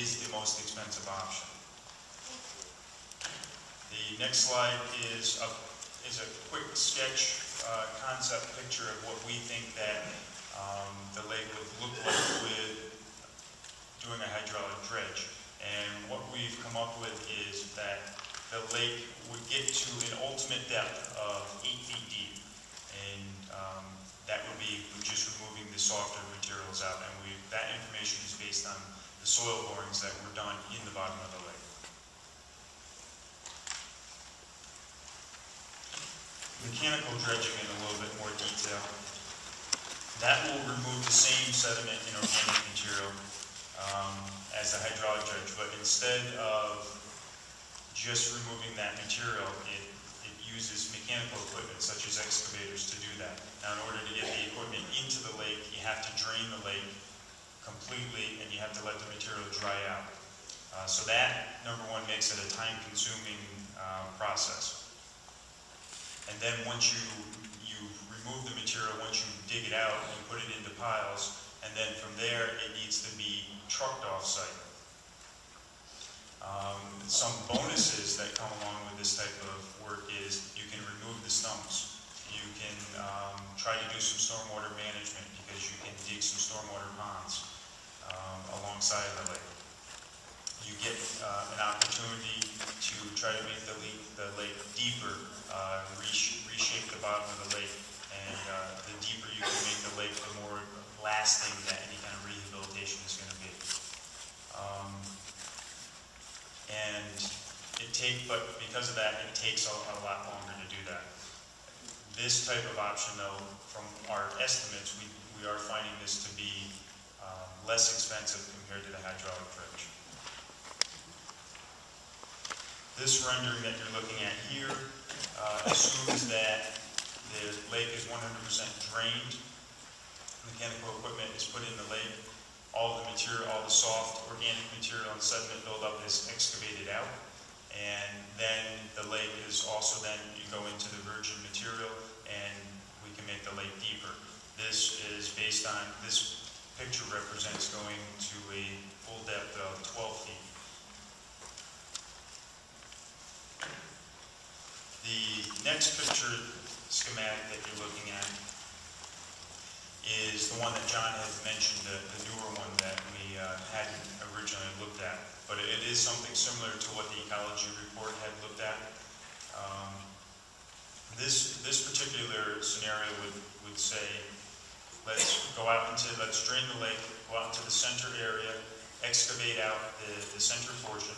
is the most expensive option. The next slide is a quick sketch, concept picture of what we think that the lake would look like with doing a hydraulic dredge. And what we've come up with is that the lake would get to an ultimate depth of 8 feet deep. And that would be just removing the softer materials out. And that information is based on the soil borings that were done in the bottom of the lake. Mechanical dredging in a little bit more detail. That will remove the same sediment and organic material as the hydraulic dredge, but instead of just removing that material, it uses mechanical equipment such as excavators to do that. Now, in order to get the equipment into the lake, you have to drain the lake completely and you have to let the material dry out. So that, number one, makes it a time-consuming process. And then once you remove the material, once you dig it out and put it into piles, and then from there it needs to be trucked off-site. Some bonuses that come along with this type of work is you can remove the stumps. You can try to do some stormwater management because you can dig some stormwater ponds alongside of the lake. You get an opportunity to try to make the lake deeper, reshape the bottom of the lake, and the deeper you can make the lake, the more lasting that any kind of rehabilitation is going to be. But because of that, it takes a lot longer to do that. This type of option, though, from our estimates, we are finding this to be less expensive compared to the hydraulic dredge. This rendering that you're looking at here assumes that the lake is 100% drained. Mechanical equipment is put in the lake. All the material, all the soft organic material and sediment buildup is excavated out. And then the lake is also you go into the virgin material and we can make the lake deeper. This is based on, this picture represents going to a full depth of 12 feet. The next picture schematic that you're looking at is the one that John had mentioned, the newer one that we hadn't originally looked at. But it is something similar to what the ecology report had looked at. This particular scenario would say, let's drain the lake, go out into the center area, excavate out the center portion,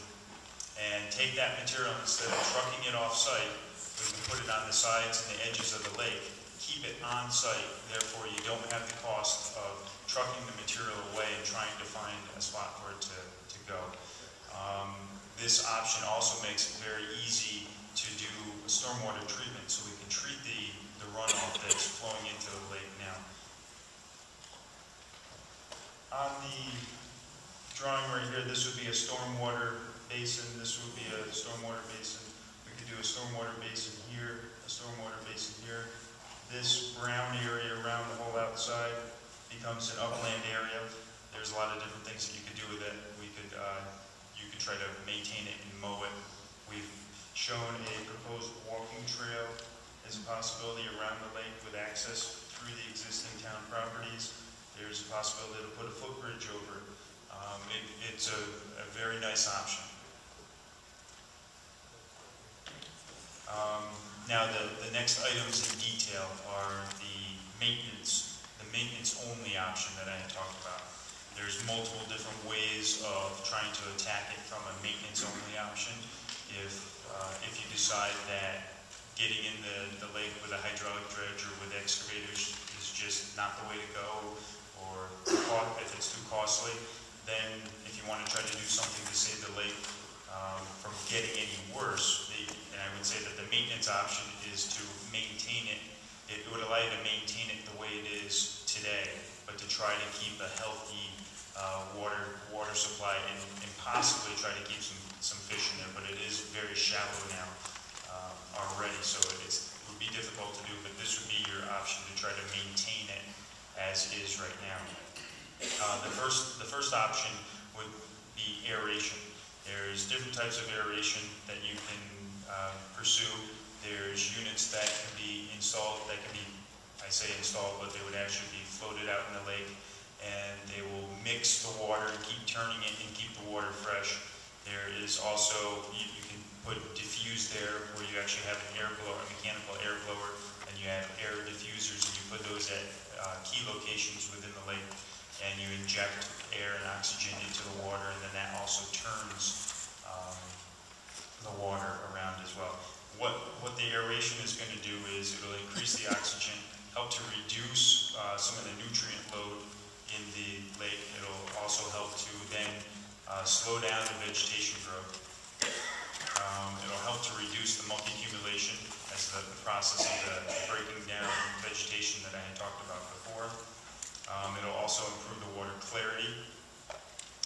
and take that material, instead of trucking it off-site, we can put it on the sides and the edges of the lake, keep it on-site, therefore you don't have the cost of trucking the material away and trying to find a spot for it to go. This option also makes it very easy to do a stormwater treatment, so we can treat the runoff that's flowing into the lake now. On the drawing right here, this would be a stormwater basin, this would be a stormwater basin. We could do a stormwater basin here, a stormwater basin here. This brown area around the whole outside becomes an upland area. There's a lot of different things that you could do with it. You could try to maintain it and mow it. We've shown a proposed walking trail as a possibility around the lake with access through the existing town properties. There's a possibility to put a footbridge over it. It's a very nice option. Now the next items in detail are the maintenance only option that I had talked about. There's multiple different ways of trying to attack it from a maintenance only option. If you decide that getting in the lake with a hydraulic dredge or with excavators is just not the way to go, or if it's too costly, then if you want to try to do something to save the lake from getting any worse, and I would say that the maintenance option is to maintain it. It would allow you to maintain it the way it is today, but to try to keep a healthy water supply and possibly try to keep some fish in there. But it is very shallow now already, so it would be difficult to do. But this would be your option to try to maintain it as is right now. The first option would the aeration. There's different types of aeration that you can pursue. There's units that can be installed, that can be, I say installed, but they would actually be floated out in the lake, and they will mix the water and keep turning it and keep the water fresh. There is also, you can put diffuse there, where you actually have an air blower, a mechanical air blower, and you have air diffusers, and you put those at key locations within the lake, and you inject air and oxygen into the water, and then that also turns the water around as well. What the aeration is going to do is it'll increase the oxygen, help to reduce some of the nutrient load in the lake. It'll also help to then slow down the vegetation growth. It'll help to reduce the multi-accumulation as the process of the breaking down vegetation that I had talked about before. It'll also improve the water clarity,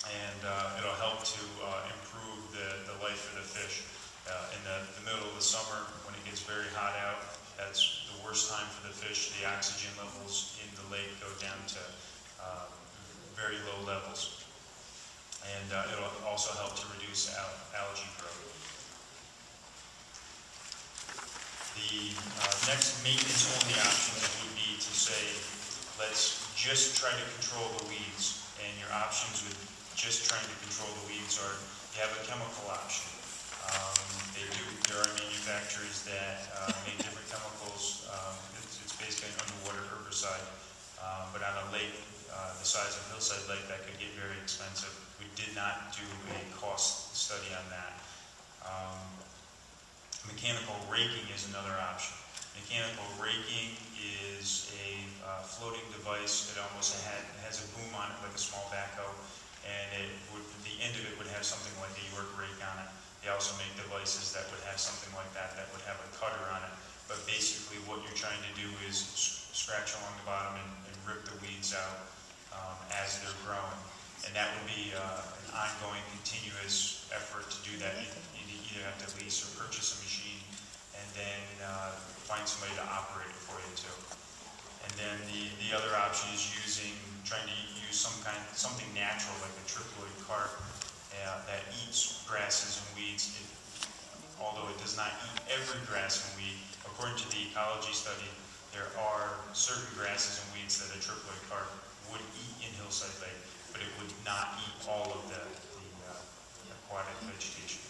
and it'll help to improve the life of the fish. In the middle of the summer, when it gets very hot out, that's the worst time for the fish. The oxygen levels in the lake go down to very low levels. And it'll also help to reduce algae growth. The next maintenance-only option would be to say, let's just try to control the weeds. And your options with just trying to control the weeds are, you have a chemical option. There are manufacturers that make different chemicals. It's basically an underwater herbicide. But on a lake the size of Hillside Lake, that could get very expensive. We did not do a cost study on that. Mechanical raking is another option. Mechanical raking is a floating device. It almost has a boom on it, like a small backhoe, and the end of it would have something like a York rake on it. They also make devices that would have something like that would have a cutter on it. But basically what you're trying to do is scratch along the bottom and rip the weeds out as they're growing. And that would be an ongoing, continuous effort to do that. You either have to lease or purchase a machine, and then find somebody to operate it for you too. And then the other option is trying to use something natural, like a triploid carp that eats grasses and weeds. Although it does not eat every grass and weed, according to the ecology study, there are certain grasses and weeds that a triploid carp would eat in Hillside Lake, but it would not eat all of the aquatic vegetation.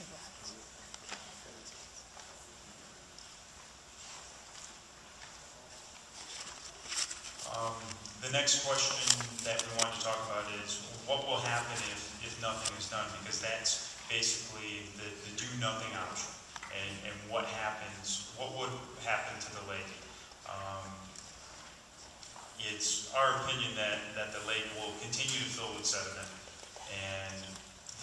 The next question that we want to talk about is, what will happen if nothing is done? Because that's basically the do-nothing option. And what would happen to the lake? It's our opinion that the lake will continue to fill with sediment and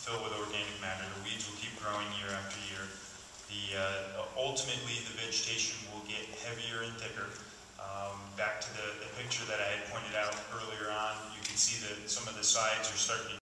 fill with organic matter. The weeds will keep growing year after year. Ultimately, the vegetation will get heavier and thicker. Back to the picture that I had pointed out earlier on, you can see that some of the sides are starting to